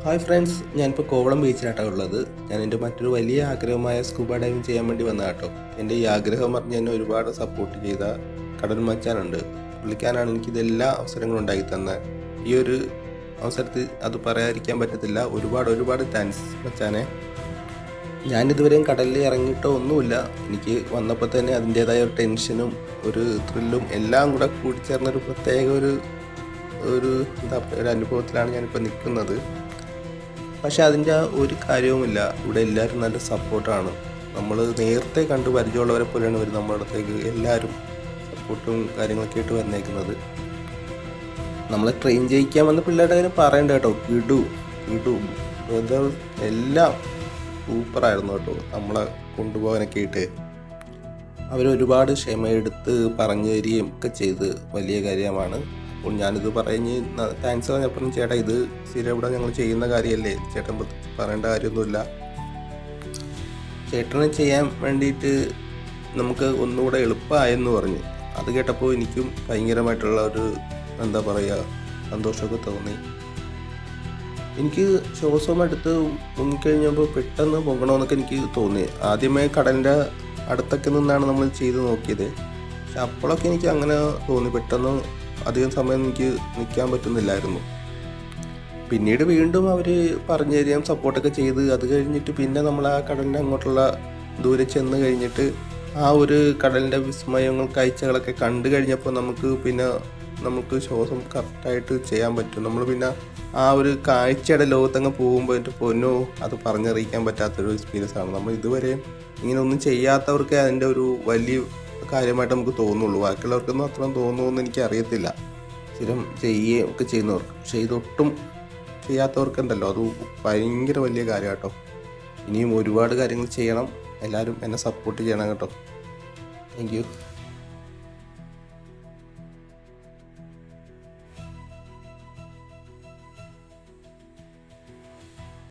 Hi friends, ഞാനിപ്പോൾ കോവളം ബീച്ചിലാട്ടോ ഉള്ളത്. ഞാൻ എൻ്റെ മറ്റൊരു വലിയ ആഗ്രഹമായ സ്കൂബ ഡൈവിങ് ചെയ്യാൻ വേണ്ടി വന്ന കേട്ടോ. എൻ്റെ ഈ ആഗ്രഹം പറഞ്ഞ് എന്നെ ഒരുപാട് സപ്പോർട്ട് ചെയ്ത കടൽ മച്ചാനുണ്ട്. പുള്ളിക്കാനാണ് എനിക്കിതെല്ലാ അവസരങ്ങളും ഉണ്ടാക്കി തന്നത്. ഈ ഒരു അവസരത്തിൽ അത് പറയാതിരിക്കാൻ പറ്റത്തില്ല. ഒരുപാട് താങ്ക്സ് മച്ചാനെ. ഞാനിതുവരെയും കടലിൽ ഇറങ്ങിയിട്ടോ ഒന്നുമില്ല. എനിക്ക് വന്നപ്പോൾ തന്നെ അതിൻ്റേതായ ഒരു ടെൻഷനും ഒരു ത്രില്ലും എല്ലാം കൂടെ കൂടിച്ചേർന്നൊരു പ്രത്യേക ഒരു ഒരു അനുഭവത്തിലാണ് ഞാനിപ്പോൾ നിൽക്കുന്നത്. പക്ഷെ അതിൻ്റെ ഒരു കാര്യവുമില്ല. ഇവിടെ എല്ലാവരും നല്ല സപ്പോർട്ടാണ്. നമ്മൾ നേരത്തെ കണ്ട് പരിചയമുള്ളവരെ പോലെയാണ് ഇവർ നമ്മുടെ അടുത്തേക്ക് എല്ലാവരും സപ്പോർട്ടും കാര്യങ്ങളൊക്കെ ആയിട്ട് വന്നേക്കുന്നത്. നമ്മളെ ട്രെയിൻ ചെയ്യിക്കാൻ വന്ന പിള്ളേരുടെ കാര്യം പറയണ്ട കേട്ടോ. കിടു ബ്രദർ എല്ലാം സൂപ്പറായിരുന്നു കേട്ടോ. നമ്മളെ കൊണ്ടുപോകാനൊക്കെ ആയിട്ട് അവരൊരുപാട് ക്ഷമയെടുത്ത് പറഞ്ഞു തരികയും ഒക്കെ ചെയ്ത് വലിയ കാര്യമാണ്. അപ്പോൾ ഞാനിത് പറഞ്ഞ് താങ്ക്സ് പറഞ്ഞപ്പോഴും ചേട്ടാ, ഇത് സ്ഥിരം ഇവിടെ ഞങ്ങൾ ചെയ്യുന്ന കാര്യമല്ലേ, ചേട്ടൻ പറയേണ്ട കാര്യമൊന്നുമില്ല. ചേട്ടന് ചെയ്യാൻ വേണ്ടിയിട്ട് നമുക്ക് ഒന്നുകൂടെ എളുപ്പമായെന്ന് പറഞ്ഞു. അത് കേട്ടപ്പോൾ എനിക്കും ഭയങ്കരമായിട്ടുള്ള ഒരു എന്താ പറയുക സന്തോഷമൊക്കെ തോന്നി. എനിക്ക് ശ്വാസം എടുത്ത് മുങ്ങിക്കഴിഞ്ഞപ്പോൾ പെട്ടെന്ന് പൊങ്ങണമെന്നൊക്കെ എനിക്ക് തോന്നി. ആദ്യമേ കടലിൻ്റെ അടുത്തൊക്കെ നിന്നാണ് നമ്മൾ ചെയ്ത് നോക്കിയത്. പക്ഷെ അപ്പോഴൊക്കെ എനിക്ക് അങ്ങനെ തോന്നി. പെട്ടെന്ന് അധികം സമയം എനിക്ക് നിൽക്കാൻ പറ്റുന്നില്ലായിരുന്നു. പിന്നീട് വീണ്ടും അവർ പറഞ്ഞു തരാൻ സപ്പോർട്ടൊക്കെ ചെയ്ത് അത് കഴിഞ്ഞിട്ട് പിന്നെ നമ്മൾ ആ കടലിൻ്റെ അങ്ങോട്ടുള്ള ദൂരെ ചെന്ന് കഴിഞ്ഞിട്ട് ആ ഒരു കടലിൻ്റെ വിസ്മയങ്ങൾ കാഴ്ചകളൊക്കെ കണ്ടു കഴിഞ്ഞപ്പോൾ നമുക്ക് ശ്വാസം കറക്റ്റായിട്ട് ചെയ്യാൻ പറ്റും. നമ്മൾ പിന്നെ ആ ഒരു കാഴ്ചയുടെ ലോകത്തങ്ങ് പോകുമ്പോൾ എൻ്റെ പൊന്നോ, അത് പറഞ്ഞറിയിക്കാൻ പറ്റാത്തൊരു എക്സ്പീരിയൻസ് ആണ്. നമ്മൾ ഇതുവരെ ഇങ്ങനെ ഒന്നും ചെയ്യാത്തവർക്ക് അതിൻ്റെ ഒരു വലിയ കാര്യമായിട്ട് നമുക്ക് തോന്നുള്ളൂ. ബാക്കിയുള്ളവർക്കൊന്നും അത്രയും തോന്നുമെന്ന് എനിക്ക് അറിയത്തില്ല, സ്ഥിരം ചെയ്യുകയും ഒക്കെ ചെയ്യുന്നവർക്ക്. പക്ഷേ ഇതൊട്ടും ചെയ്യാത്തവർക്കുണ്ടല്ലോ, അത് ഭയങ്കര വലിയ കാര്യം കേട്ടോ. ഇനിയും ഒരുപാട് കാര്യങ്ങൾ ചെയ്യണം. എല്ലാവരും എന്നെ സപ്പോർട്ട് ചെയ്യണം കേട്ടോ. Thank you.